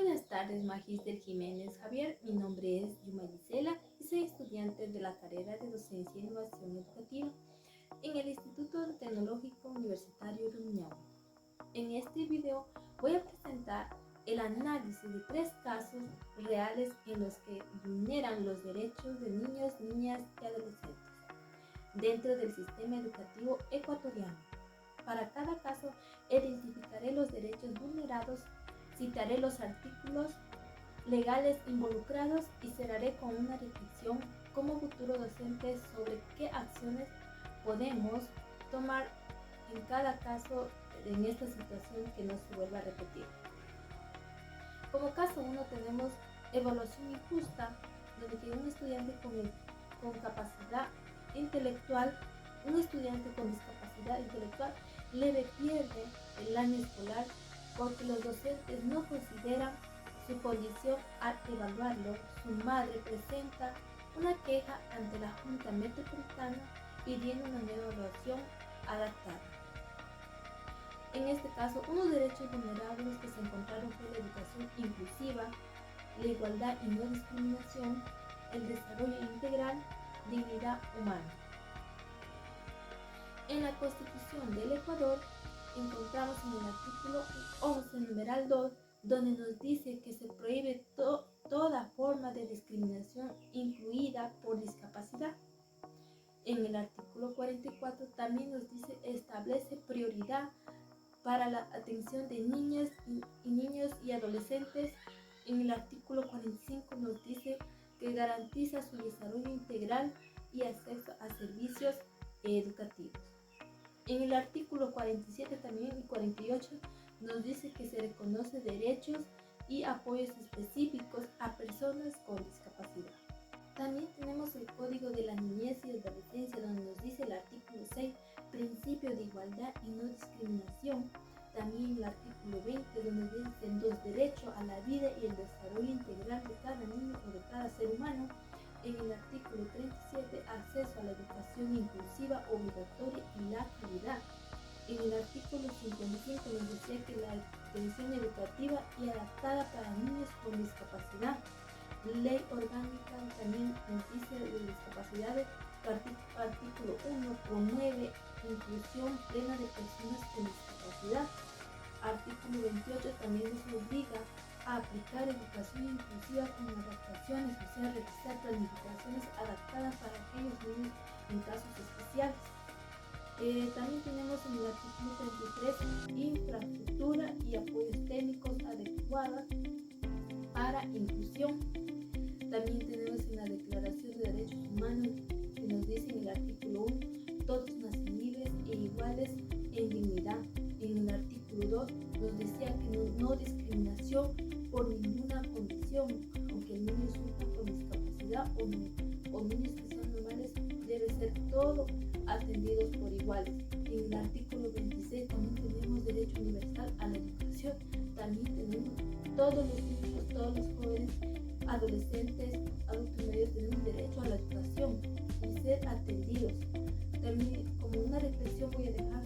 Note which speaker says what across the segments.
Speaker 1: Buenas tardes, Magíster Jiménez Javier. Mi nombre es Yuma Gisela y soy estudiante de la carrera de Docencia e Innovación Educativa en el Instituto Tecnológico Universitario de Unión. En este video voy a presentar el análisis de 3 casos reales en los que vulneran los derechos de niños, niñas y adolescentes dentro del sistema educativo ecuatoriano. Para cada caso identificaré los derechos vulnerados, citaré los artículos legales involucrados y cerraré con una reflexión como futuro docente sobre qué acciones podemos tomar en cada caso en esta situación que no se vuelva a repetir. Como caso 1 tenemos evaluación injusta, donde que un estudiante con capacidad intelectual, un estudiante con discapacidad intelectual le pierde el año escolar porque los docentes no consideran su condición al evaluarlo. Su madre presenta una queja ante la Junta Metropolitana pidiendo una nueva evaluación adaptada. En este caso, unos derechos vulnerables que se encontraron fue la educación inclusiva, la igualdad y no discriminación, el desarrollo integral, dignidad humana. En la Constitución del Ecuador encontramos en el artículo 11, numeral 2, donde nos dice que se prohíbe toda forma de discriminación incluida por discapacidad. En el artículo 44 también nos dice establece prioridad para la atención de niñas y niños y adolescentes. En el artículo 45 nos dice que garantiza su desarrollo integral y acceso a servicios educativos. En el artículo 47 también y 48 nos dice que se reconoce derechos y apoyos específicos a personas con discapacidad. También tenemos el Código de la Niñez y Adolescencia, donde nos dice el artículo 6, principio de igualdad y no discriminación. También el artículo 20, donde dicen los derechos a la vida y el desarrollo integral de cada niño o de cada ser humano. En el artículo 37, acceso a la educación inclusiva, obligatoria y la calidad. En el artículo 55 nos decía que la atención educativa y adaptada para niños con discapacidad. Ley orgánica también nos dice de discapacidades. Artículo 1 promueve inclusión plena de personas con discapacidad. Artículo 28 también nos obliga a aplicar educación inclusiva con adaptaciones, o sea, realizar planificaciones adaptadas para aquellos niños en casos especiales. También tenemos en el artículo 33 infraestructura y apoyos técnicos adecuados para inclusión. También tenemos en la Declaración de Derechos Humanos que nos dice en el artículo 1 todos nacen libres e iguales en dignidad. En el artículo 2 nos decía que no discriminación por ninguna condición, aunque el niño sufra con discapacidad o niños que sean normales, debe ser todo atendidos por iguales. En el artículo 26 también tenemos derecho universal a la educación. También tenemos todos los niños, todos los jóvenes, adolescentes, adultos mayores tenemos derecho a la educación y ser atendidos. También como una reflexión voy a dejar,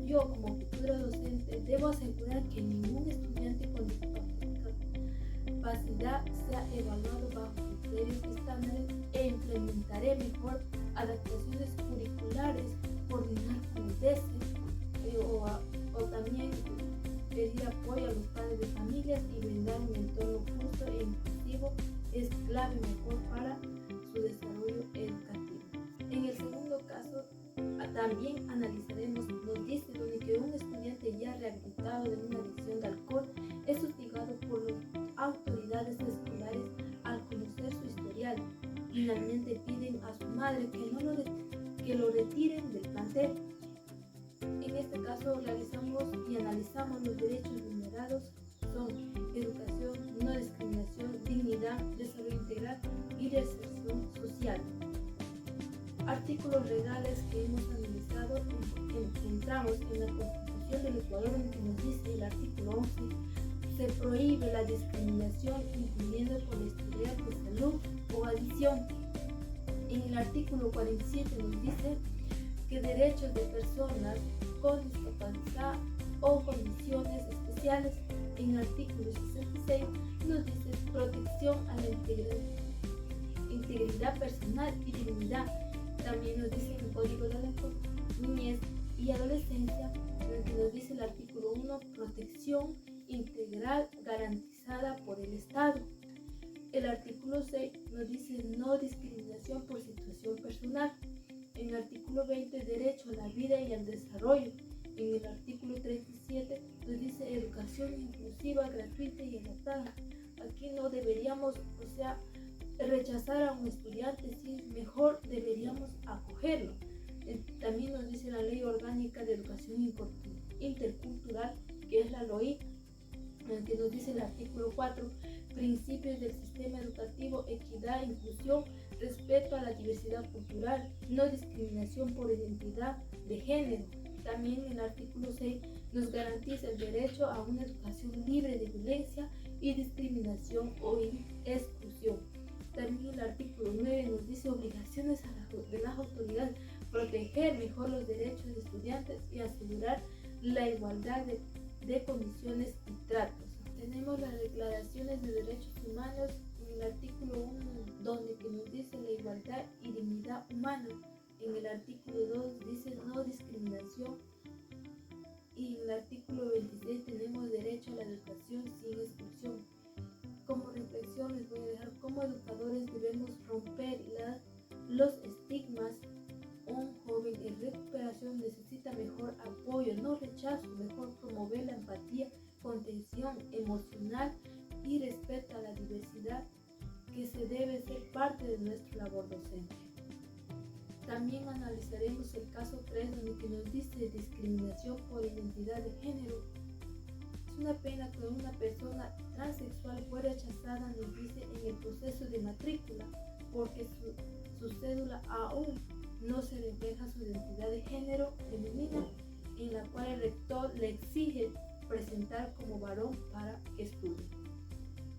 Speaker 1: yo como futura docente debo asegurar que ningún estudiante con discapacidad sea evaluado bajo criterios estándares e implementaré mejor adaptaciones curriculares, coordinar con el DESE o también pedir apoyo a los padres de familias y brindar un entorno justo e inclusivo es clave mejor para su desarrollo educativo. En el segundo caso también analizaremos, nos dice donde que un estudiante ya rehabilitado de una adicción de alcohol es hostigado por las autoridades escolares al conocer su historial. Finalmente piden a su madre que lo retiren del plantel. En este caso realizamos y analizamos los derechos vulnerados son educación, no discriminación, dignidad, desarrollo integral y reinserción social. Artículos legales que hemos analizado encontramos en la Constitución del Ecuador, en que nos dice el artículo 11 se prohíbe la discriminación incluyendo por historial de salud o adicción. En el artículo 47 nos dice que derechos de personas con discapacidad o condiciones especiales. En el artículo 66 nos dice protección a la integridad personal y dignidad. También nos dice el Código de la Niñez y Adolescencia, que nos dice el artículo 1, protección integral garantizada por el Estado. El artículo 6 nos dice no discriminación por situación personal. En el artículo 20, derecho a la vida y al desarrollo. En el artículo 37 nos dice educación inclusiva, gratuita y adaptada. Aquí no deberíamos, rechazar a un estudiante, sí, mejor deberíamos acogerlo. También nos dice la Ley Orgánica de Educación Intercultural, que es la LOI, que nos dice el artículo 4, principios del sistema educativo, equidad, inclusión, respeto a la diversidad cultural, no discriminación por identidad de género. También el artículo 6 nos garantiza el derecho a una educación libre de violencia y discriminación o exclusión. También el artículo 9 nos dice obligaciones de las autoridades, proteger mejor los derechos de estudiantes y asegurar la igualdad de condiciones y tratos. Tenemos las declaraciones de derechos humanos en el artículo 1, donde que nos dice la igualdad y dignidad humana. En el artículo 2 dice no discriminación. Y en el artículo 26 tenemos derecho a la educación sin exclusión. Como reflexión les voy a dejar: como educadores debemos romper los estigmas. Un joven en recuperación necesita mejor apoyo, no rechazo, mejor promover la empatía, contención emocional y respeto a la diversidad que se debe ser parte de nuestra labor docente. También analizaremos el caso 3, donde nos dice discriminación por identidad de género. Es una pena que una persona transexual fue rechazada, nos dice, en el proceso de matrícula porque su cédula aún no se refleja su identidad de género femenina, en la cual el rector le exige presentar como varón para que estudie.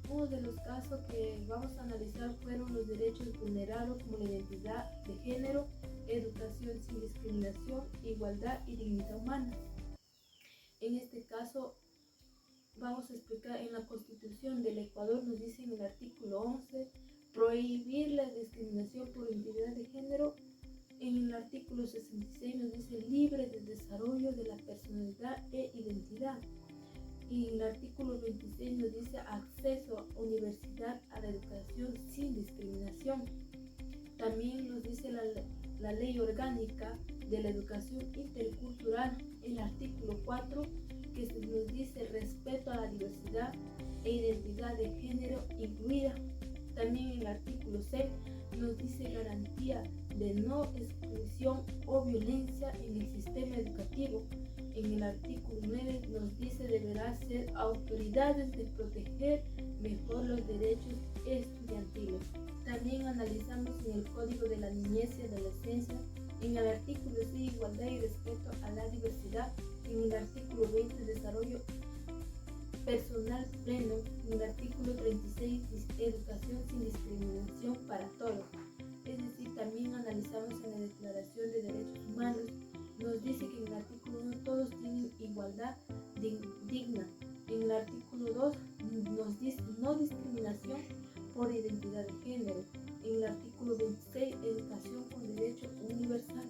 Speaker 1: Uno de los casos que vamos a analizar fueron los derechos vulnerados, como la identidad de género, educación sin discriminación, igualdad y dignidad humana. En este caso vamos a explicar: en la Constitución del Ecuador nos dice en el artículo 11 prohibir la discriminación por identidad de género. En el artículo 66 nos dice libre de desarrollo de la personalidad e identidad. Y en el artículo 26 nos dice acceso a universidad a la educación sin discriminación. También nos dice la Ley Orgánica de la Educación Intercultural, el artículo 4, que nos dice respeto a la diversidad e identidad de género incluida. También en el artículo 6 nos dice garantía de no exclusión o violencia en el sistema educativo. En el artículo 9 nos dice deberá ser autoridades de proteger mejor los derechos estudiantiles. También analizamos en el Código de la Niñez y Adolescencia, en el artículo 6, igualdad y respeto a la diversidad. En el artículo 20, desarrollo personal pleno. En el artículo 36, educación sin discriminación para todos. Es decir, también analizamos en la Declaración de Derechos Humanos, nos dice que en el artículo 1 todos tienen igualdad digna. En el artículo 2 nos dice no discriminación por identidad de género. En el artículo 26, educación con derecho universal.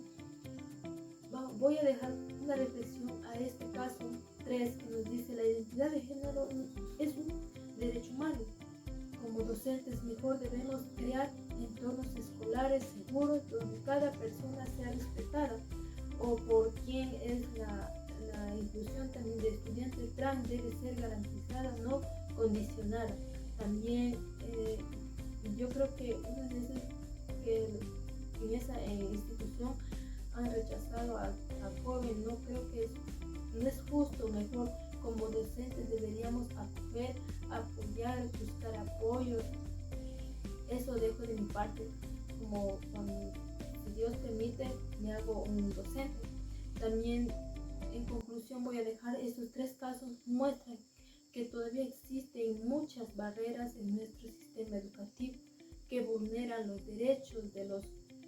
Speaker 1: Voy a dejar una reflexión a este caso 3, que nos dice la identidad de género es un derecho humano. Como docentes mejor debemos crear entornos escolares seguros donde cada persona sea respetada, o por quien es la inclusión también de estudiantes trans debe ser garantizada, no condicionada. También yo creo que una vez que en esa institución han rechazado al joven, no creo que no es justo. Mejor como docentes deberíamos acoger, apoyar, buscar apoyo. Eso dejo de mi parte, como si Dios permite me hago un docente. También en conclusión voy a dejar estos 3 casos muestran que todavía existen muchas barreras en nuestro sistema educativo que vulneran los derechos de los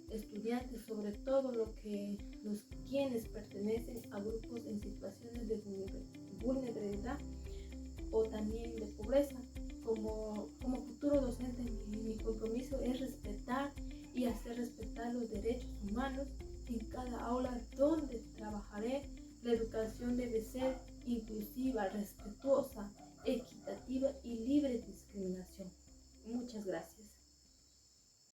Speaker 1: estudiantes, sobre todo quienes pertenecen a grupos en situaciones de vulnerabilidad, o también de pobreza. Como futuro docente, mi compromiso es respetar y hacer respetar los derechos humanos en cada aula donde trabajaré. La educación debe ser